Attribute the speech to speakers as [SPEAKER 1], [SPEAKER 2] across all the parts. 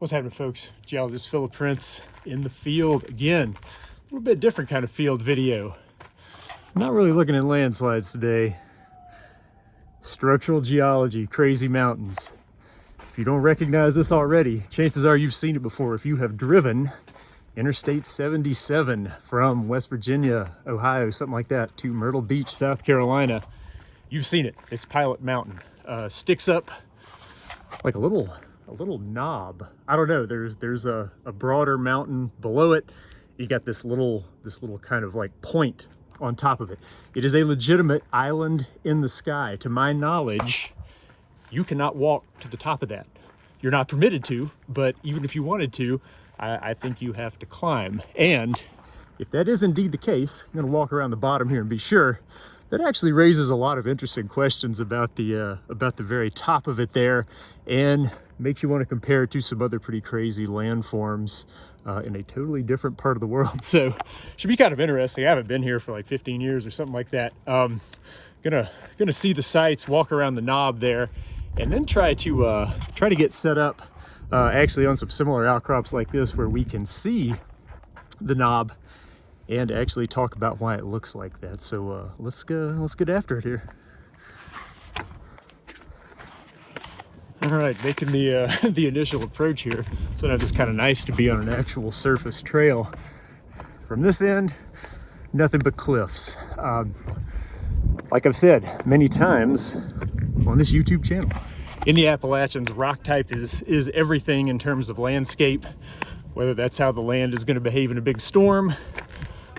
[SPEAKER 1] What's happening, folks? Geologist Philip Prince in the field again. A little bit different kind of field video. I'm not really looking at landslides today. Structural geology, crazy mountains. If you don't recognize this already, chances are you've seen it before. If you have driven Interstate 77 from West Virginia, Ohio, something like that, to Myrtle Beach, South Carolina, you've seen it. It's Pilot Mountain. Sticks up like a little knob. I don't know. There's a broader mountain below it. You got this little kind of like point on top of it. It is a legitimate island in the sky. To my knowledge, you cannot walk to the top of that. You're not permitted to, but even if you wanted to, I think you have to climb. And if that is indeed the case, I'm gonna walk around the bottom here and be sure. That actually raises a lot of interesting questions about the very top of it there, and makes you want to compare it to some other pretty crazy landforms in a totally different part of the world. So should be kind of interesting. I haven't been here for like 15 years or something like that. Gonna see the sights, walk around the knob there, and then try to get set up actually on some similar outcrops like this where we can see the knob and actually talk about why it looks like that. So let's get after it here. All right, making the initial approach here. So now it's kind of nice to be on an actual surface trail. From this end, nothing but cliffs. Like I've said many times on this YouTube channel, in the Appalachians, rock type is everything in terms of landscape, whether that's how the land is going to behave in a big storm,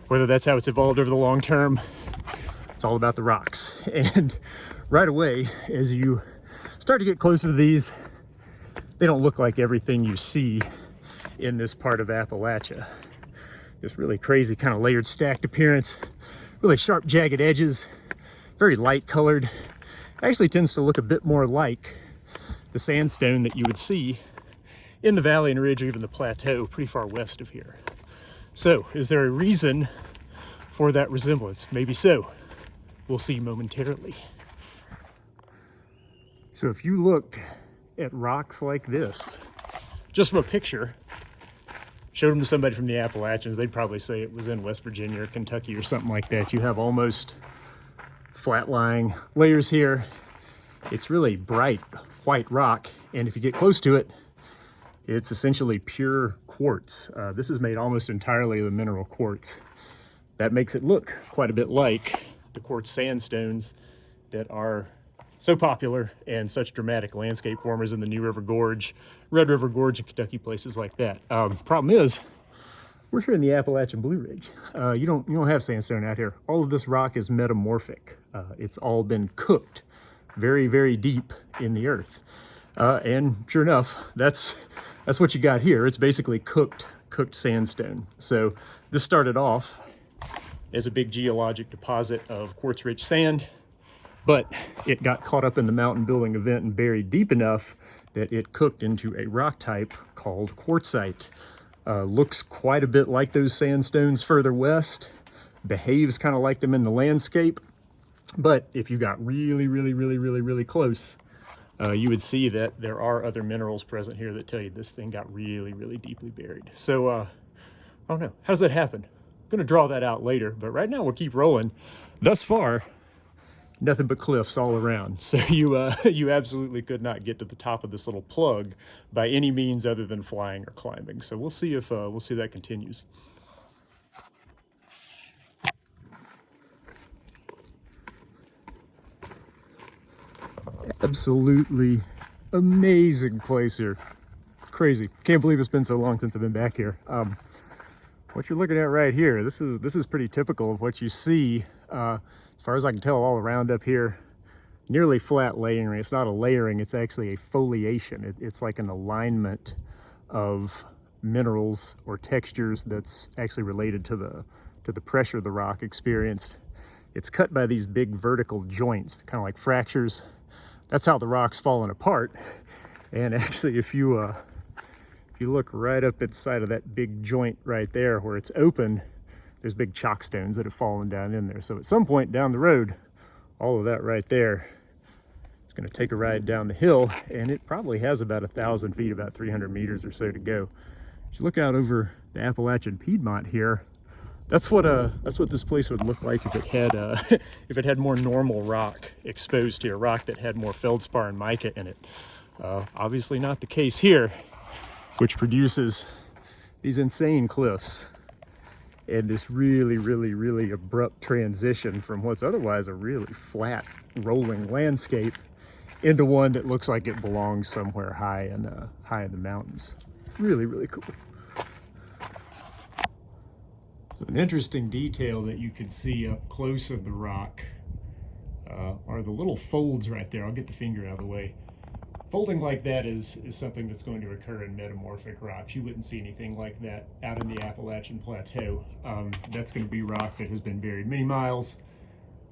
[SPEAKER 1] whether that's how it's evolved over the long term. It's all about the rocks. And right away, as you start to get closer to these, they don't look like everything you see in this part of Appalachia. This really crazy kind of layered stacked appearance, really sharp jagged edges, very light colored. Actually tends to look a bit more like the sandstone that you would see in the valley and ridge or even the plateau pretty far west of here. So, is there a reason for that resemblance? Maybe so. We'll see momentarily. So if you looked at rocks like this, just from a picture, showed them to somebody from the Appalachians, they'd probably say it was in West Virginia or Kentucky or something like that. You have almost flat-lying layers here. It's really bright white rock, and if you get close to it, it's essentially pure quartz. This is made almost entirely of the mineral quartz. That makes it look quite a bit like the quartz sandstones that are so popular and such dramatic landscape formers in the New River Gorge, Red River Gorge, and Kentucky, places like that. Problem is, we're here in the Appalachian Blue Ridge. You don't have sandstone out here. All of this rock is metamorphic. It's all been cooked very, very deep in the earth. And sure enough, that's what you got here. It's basically cooked sandstone. So this started off as a big geologic deposit of quartz-rich sand, but it got caught up in the mountain building event and buried deep enough that it cooked into a rock type called quartzite. Looks quite a bit like those sandstones further west, behaves kind of like them in the landscape, but if you got really close, you would see that there are other minerals present here that tell you this thing got really deeply buried. So I don't know, how does that happen? I'm gonna draw that out later, but right now we'll keep rolling. Thus far, nothing but cliffs all around. So you absolutely could not get to the top of this little plug by any means other than flying or climbing. So we'll see if that continues. Absolutely amazing place here. Crazy. Can't believe it's been so long since I've been back here. What you're looking at right here, this is pretty typical of what you see, as far as I can tell, all around up here. Nearly flat layering. It's not a layering, it's actually a foliation. It's like an alignment of minerals or textures that's actually related to the pressure the rock experienced. It's cut by these big vertical joints, kind of like fractures. That's how the rock's falling apart. And actually, if you look right up inside of that big joint right there where it's open, there's big chalk stones that have fallen down in there. So at some point down the road, all of that right there It's going to take a ride down the hill, and it probably has about 1,000 feet, about 300 meters or so to go. If you look out over the Appalachian Piedmont here, that's what this place would look like if it had if it had more normal rock exposed here, rock that had more feldspar and mica in it. Obviously not the case here, which produces these insane cliffs and this really abrupt transition from what's otherwise a really flat rolling landscape into one that looks like it belongs somewhere high in the mountains. Really cool. So an interesting detail that you can see up close of the rock are the little folds right there. I'll get the finger out of the way. Folding like that is something that's going to occur in metamorphic rocks. You wouldn't see anything like that out in the Appalachian Plateau. That's going to be rock that has been buried many miles,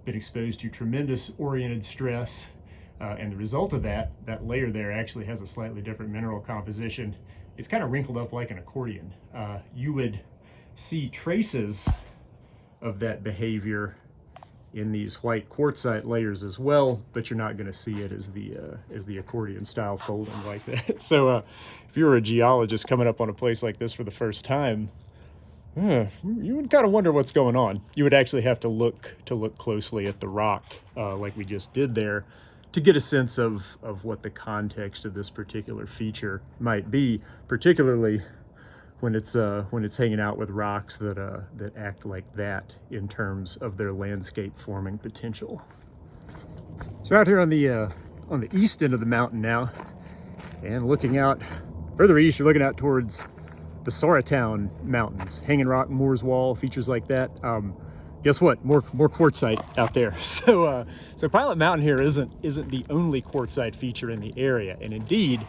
[SPEAKER 1] been exposed to tremendous oriented stress, and the result of that layer there actually has a slightly different mineral composition. It's kind of wrinkled up like an accordion. You would see traces of that behavior in these white quartzite layers as well, but you're not going to see it as the accordion style folding like that. So if you were a geologist coming up on a place like this for the first time, you would kind of wonder what's going on. You would actually have to look closely at the rock like we just did there to get a sense of what the context of this particular feature might be, particularly when it's hanging out with rocks that act like that in terms of their landscape forming potential. So out here on the east end of the mountain now, and looking out further east, you're looking out towards the Saratown Mountains, Hanging Rock, Moore's Wall, features like that. Guess what? More quartzite out there. So Pilot Mountain here isn't the only quartzite feature in the area, and indeed,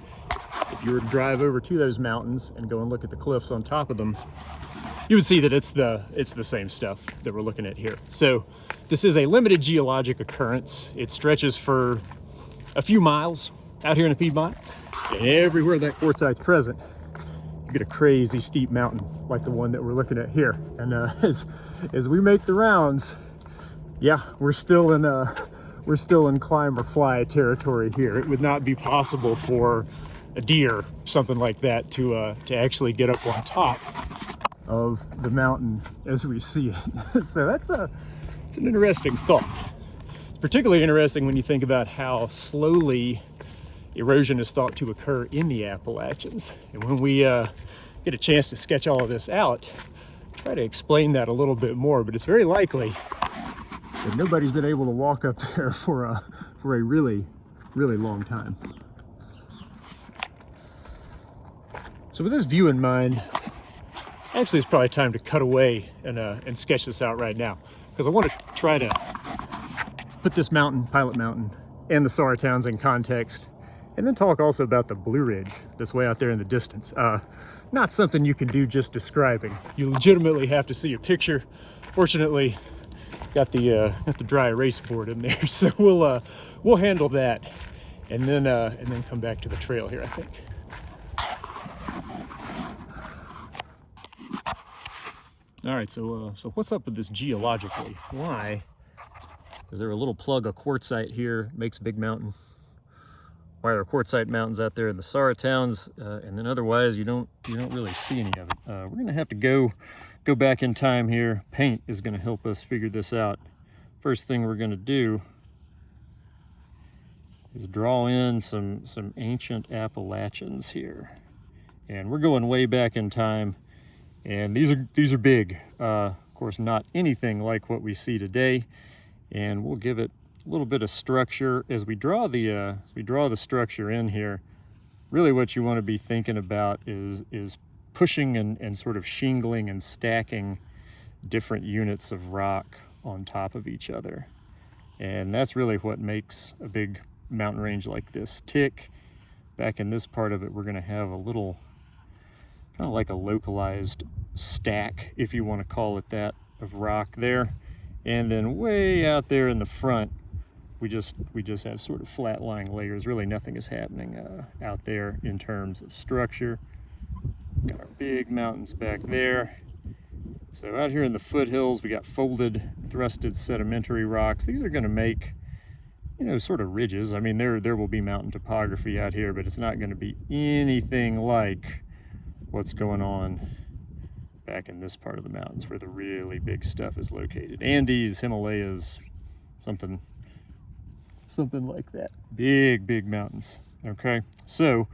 [SPEAKER 1] if you were to drive over to those mountains and go and look at the cliffs on top of them, you would see that it's the same stuff that we're looking at here. So this is a limited geologic occurrence. It stretches for a few miles out here in the Piedmont, and everywhere that quartzite's present, you get a crazy steep mountain like the one that we're looking at here. And as we make the rounds, yeah, we're still in climb or fly territory here. It would not be possible for a deer, something like that, to actually get up on top of the mountain as we see it. So it's an interesting thought. It's particularly interesting when you think about how slowly erosion is thought to occur in the Appalachians. And when we get a chance to sketch all of this out, try to explain that a little bit more, but it's very likely that nobody's been able to walk up there for a really long time. So with this view in mind, actually it's probably time to cut away and sketch this out right now, because I want to try to put this mountain, Pilot Mountain, and the Saratowns in context, and then talk also about the Blue Ridge that's way out there in the distance. Not something you can do just describing. You legitimately have to see a picture. Fortunately, got the dry erase board in there, so we'll handle that, and then come back to the trail here, I think. All right, so what's up with this geologically? Why is there a little plug of quartzite here, makes a big mountain? Why are there quartzite mountains out there in the Saratowns, and then otherwise you don't really see any of it? We're gonna have to go back in time here. Paint is gonna help us figure this out. First thing we're gonna do is draw in some ancient Appalachians here, and we're going way back in time. And these are big, of course, not anything like what we see today. And we'll give it a little bit of structure as we draw the structure in here. Really, what you want to be thinking about is pushing and sort of shingling and stacking different units of rock on top of each other. And that's really what makes a big mountain range like this tick. Back in this part of it, we're going to have a little, kind of like a localized stack, if you want to call it that, of rock there. And then way out there in the front, we just have sort of flat lying layers. Really nothing is happening out there in terms of structure. Got our big mountains back there. So out here in the foothills, we got folded, thrusted sedimentary rocks. These are going to make you know, sort of ridges. I mean, there will be mountain topography out here, but it's not going to be anything like what's going on back in this part of the mountains where the really big stuff is located. Andes, Himalayas, something like that. Big mountains. Okay, so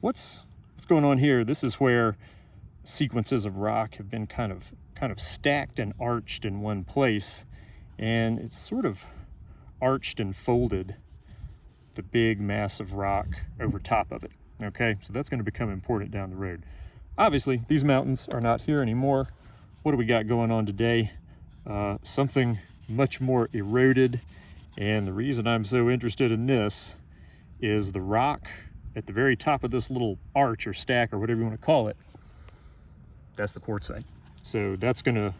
[SPEAKER 1] what's going on here? This is where sequences of rock have been kind of stacked and arched in one place, and it's sort of arched and folded the big mass of rock over top of it. Okay, so that's going to become important down the road. Obviously, these mountains are not here anymore. What do we got going on today? Something much more eroded, and the reason I'm so interested in this is the rock at the very top of this little arch or stack or whatever you want to call it. That's the quartzite. So that's gonna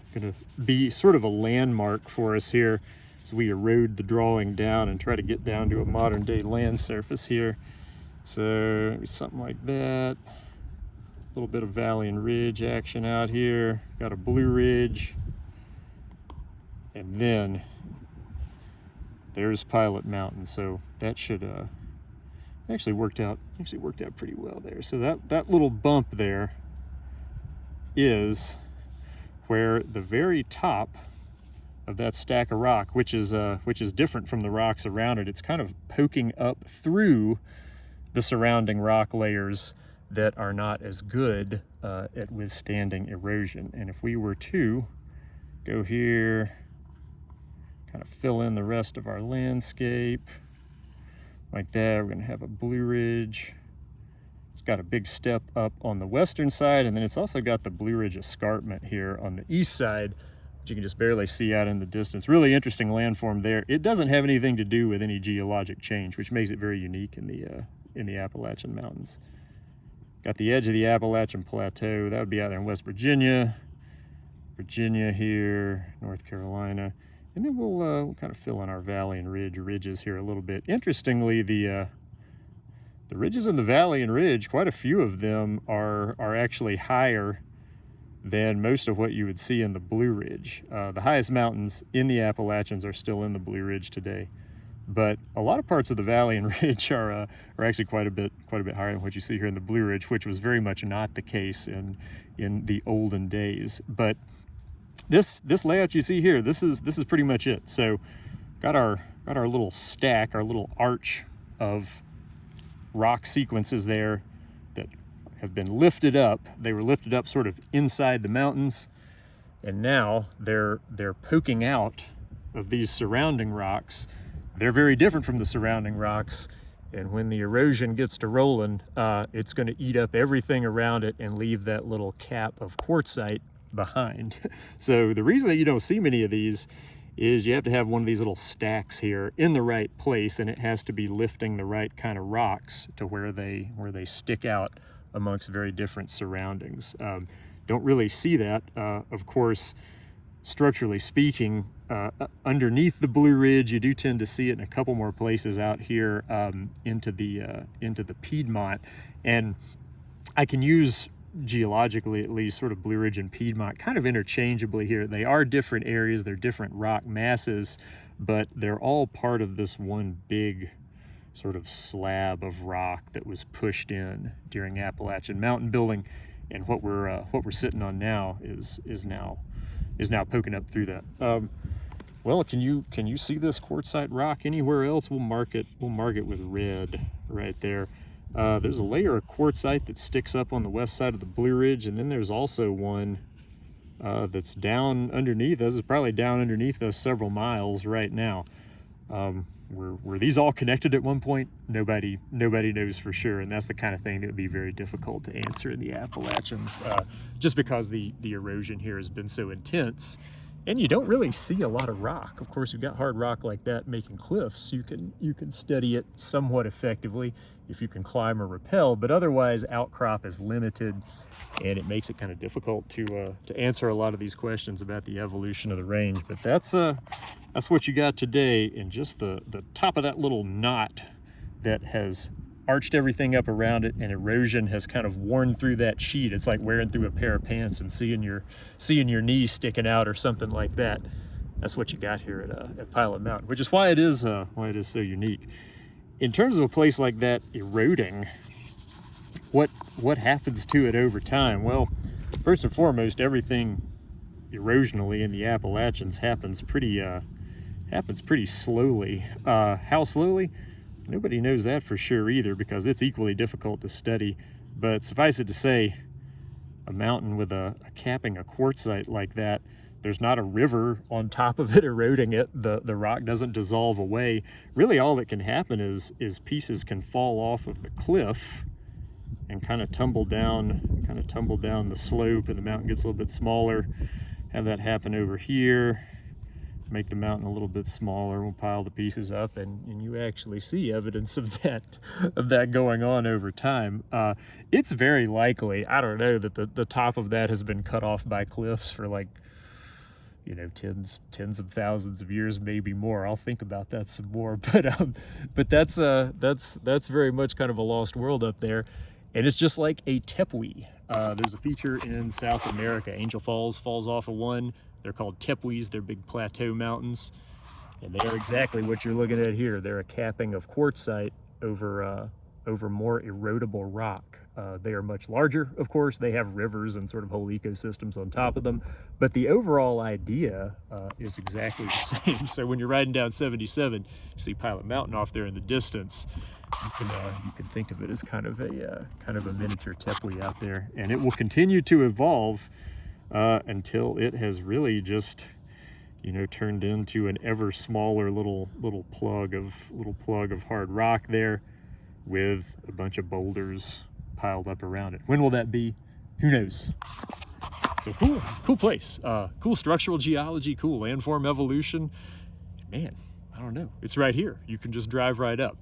[SPEAKER 1] be sort of a landmark for us here as we erode the drawing down and try to get down to a modern day land surface here. So something like that. A little bit of valley and ridge action out here. Got a blue ridge. And then there's Pilot Mountain. So that should actually worked out pretty well there. So that little bump there is where the very top of that stack of rock, which is different from the rocks around it, it's kind of poking up through the surrounding rock layers that are not as good at withstanding erosion. And if we were to go here, kind of fill in the rest of our landscape like that, we're gonna have a blue ridge. It's got a big step up on the western side, and then it's also got the Blue Ridge Escarpment here on the east side, which you can just barely see out in the distance. Really interesting landform there. It doesn't have anything to do with any geologic change, which makes it very unique in the Appalachian Mountains. Got the edge of the Appalachian Plateau. That would be out there in West Virginia. Virginia here, North Carolina. And then we'll kind of fill in our valley and ridges here a little bit. Interestingly, the ridges in the valley and ridge, quite a few of them are actually higher than most of what you would see in the Blue Ridge. The highest mountains in the Appalachians are still in the Blue Ridge today, but a lot of parts of the valley and ridge are actually quite a bit higher than what you see here in the Blue Ridge, which was very much not the case in the olden days. But this layout you see here, this is pretty much it. So got our little stack, our little arch of rock sequences there that have been lifted up. They were lifted up sort of inside the mountains, and now they're poking out of these surrounding rocks. They're very different from the surrounding rocks, and when the erosion gets to rolling, it's going to eat up everything around it and leave that little cap of quartzite behind. So the reason that you don't see many of these is you have to have one of these little stacks here in the right place, and it has to be lifting the right kind of rocks to where they stick out amongst very different surroundings. Don't really see that, of course, structurally speaking, underneath the Blue Ridge. You do tend to see it in a couple more places out here into the Piedmont, and I can use geologically at least sort of Blue Ridge and Piedmont kind of interchangeably here. They are different areas, they're different rock masses, but they're all part of this one big sort of slab of rock that was pushed in during Appalachian mountain building, and what we're sitting on now is now poking up through that. Well, can you see this quartzite rock anywhere else? We'll mark it with red right there. There's a layer of quartzite that sticks up on the west side of the Blue Ridge, and then there's also one that's down underneath us. It's probably down underneath us several miles right now. Were these all connected at one point? Nobody knows for sure, and that's the kind of thing that would be very difficult to answer in the Appalachians, just because the erosion here has been so intense. And you don't really see a lot of rock. Of course, you've got hard rock like that making cliffs. You can study it somewhat effectively if you can climb or rappel, but otherwise outcrop is limited, and it makes it kind of difficult to answer a lot of these questions about the evolution of the range. But that's what you got today, in just the top of that little knot that has arched everything up around it, and erosion has kind of worn through that sheet. It's like wearing through a pair of pants and seeing your knee sticking out or something like that. that's what you got here at Pilot Mountain, which is why it is so unique. In terms of a place like that eroding, what happens to it over time? Well, first and foremost, everything erosionally in the Appalachians happens pretty slowly. How slowly? Nobody knows that for sure either, because it's equally difficult to study. But suffice it to say, a mountain with a capping a quartzite like that, there's not a river on top of it eroding it. The rock doesn't dissolve away. Really, all that can happen is pieces can fall off of the cliff and kind of tumble down the slope, and the mountain gets a little bit smaller. Have that happen over here, make the mountain a little bit smaller. We'll pile the pieces up, and you actually see evidence of that going on over time. It's very likely, I don't know, that the top of that has been cut off by cliffs for, like, you know, tens of thousands of years, maybe more. I'll think about that some more. But that's very much kind of a lost world up there. And it's just like a tepui. There's a feature in South America. Angel Falls falls off of one. They're called tepuis. They're big plateau mountains. And they are exactly what you're looking at here. They're a capping of quartzite over more erodible rock. They are much larger, of course. They have rivers and sort of whole ecosystems on top of them. But the overall idea is exactly the same. So when you're riding down 77, you see Pilot Mountain off there in the distance. You can think of it as kind of a miniature tepui out there, and it will continue to evolve until it has really just, you know, turned into an ever smaller little plug of hard rock there, with a bunch of boulders piled up around it. When will that be? Who knows? So cool place, cool structural geology, cool landform evolution. Man, I don't know. It's right here. You can just drive right up.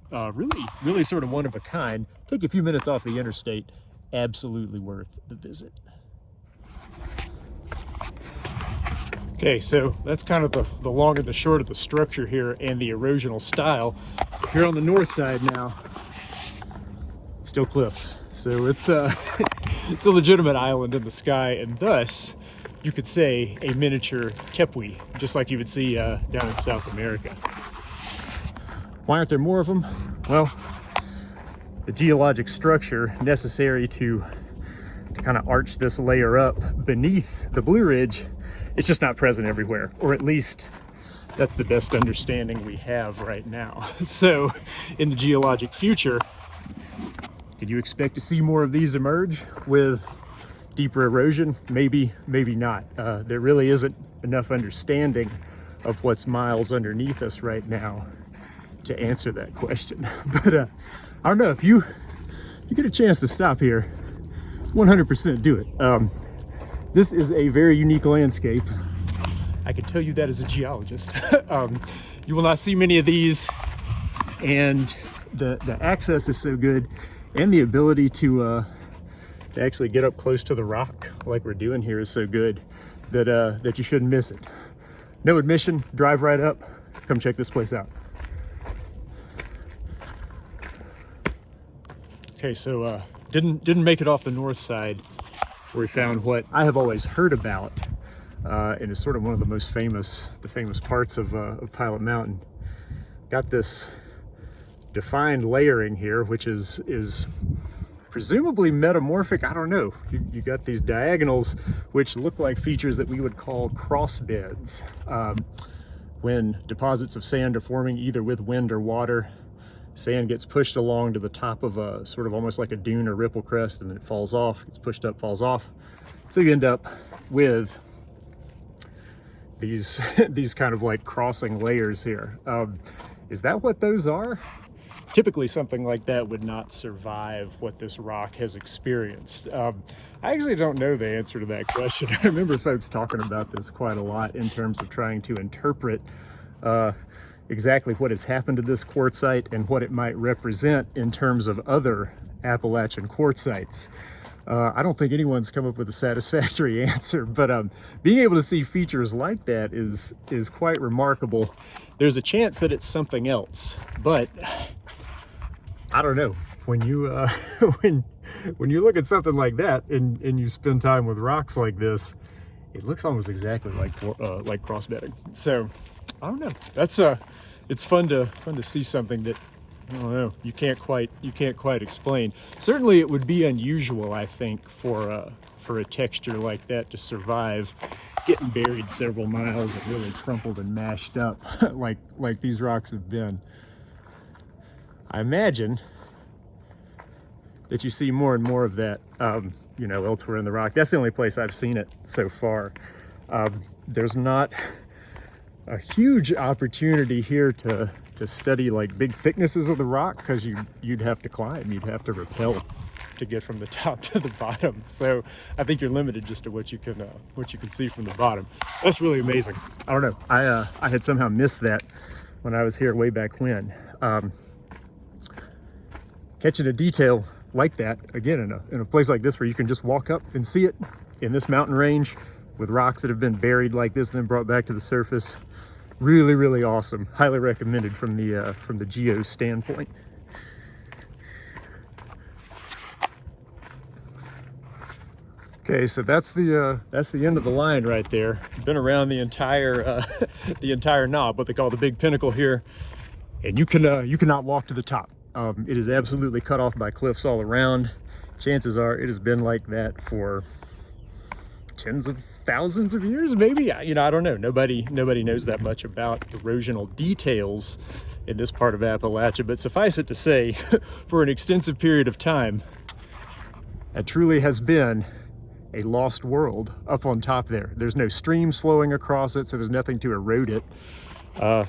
[SPEAKER 1] Really sort of one of a kind. Take a few minutes off the interstate. Absolutely worth the visit. Okay, so that's kind of the long and the short of the structure here and the erosional style. Here on the north side now, still cliffs. So it's it's a legitimate island in the sky, and thus you could say a miniature tepui, just like you would see down in South America. Why aren't there more of them? Well, the geologic structure necessary to kind of arch this layer up beneath the Blue Ridge, it's just not present everywhere, or at least that's the best understanding we have right now. So in the geologic future, could you expect to see more of these emerge with deeper erosion? Maybe, maybe not. There really isn't enough understanding of what's miles underneath us right now to answer that question. But I don't know, if you get a chance to stop here, 100% do it. This is a very unique landscape. I can tell you that as a geologist. You will not see many of these, and the access is so good, and the ability to actually get up close to the rock like we're doing here is so good that you shouldn't miss it. No admission, drive right up, come check this place out. Okay, so didn't make it off the north side before we found what I have always heard about, and is sort of one of the most famous parts of Pilot Mountain. Got this defined layering here, which is presumably metamorphic. I don't know. You got these diagonals, which look like features that we would call cross beds. When deposits of sand are forming, either with wind or water, sand gets pushed along to the top of a sort of almost like a dune or ripple crest, and then it falls off, gets pushed up, falls off. So you end up with these kind of like crossing layers here. Is that what those are? Typically something like that would not survive what this rock has experienced. I actually don't know the answer to that question. I remember folks talking about this quite a lot in terms of trying to interpret exactly what has happened to this quartzite and what it might represent in terms of other Appalachian quartzites. I don't think anyone's come up with a satisfactory answer, but being able to see features like that is quite remarkable. There's a chance that it's something else, but I don't know. When you when you look at something like that and you spend time with rocks like this, it looks almost exactly like cross bedding. So I don't know. That's it's fun to see something that, I don't know, you can't quite explain. Certainly it would be unusual, I think, for a texture like that to survive getting buried several miles and really crumpled and mashed up like these rocks have been. I imagine that you see more and more of that, you know, elsewhere in the rock. That's the only place I've seen it so far. There's not a huge opportunity here to study like big thicknesses of the rock, because you'd have to climb, you'd have to rappel to get from the top to the bottom. So I think you're limited just to what you can see from the bottom. That's really amazing. I don't know. I had somehow missed that when I was here way back when. Catching a detail like that again in a place like this where you can just walk up and see it in this mountain range with rocks that have been buried like this and then brought back to the surface. Really, really awesome. Highly recommended from the geo standpoint. Okay, so that's the end of the line right there. Been around the entire the entire knob, what they call the big pinnacle here, and you cannot walk to the top. It is absolutely cut off by cliffs all around. Chances are it has been like that for tens of thousands of years, maybe. You know, I don't know. Nobody knows that much about erosional details in this part of Appalachia, but suffice it to say, for an extensive period of time, it truly has been a lost world up on top there. There's no streams flowing across it, so there's nothing to erode it.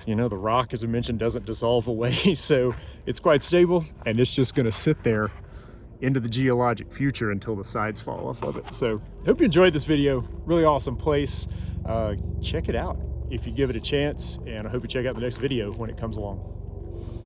[SPEAKER 1] You know, the rock, as I mentioned, doesn't dissolve away, so it's quite stable, and it's just going to sit there into the geologic future until the sides fall off of it. So hope you enjoyed this video. Really awesome place. Check it out if you give it a chance, and I hope you check out the next video when it comes along.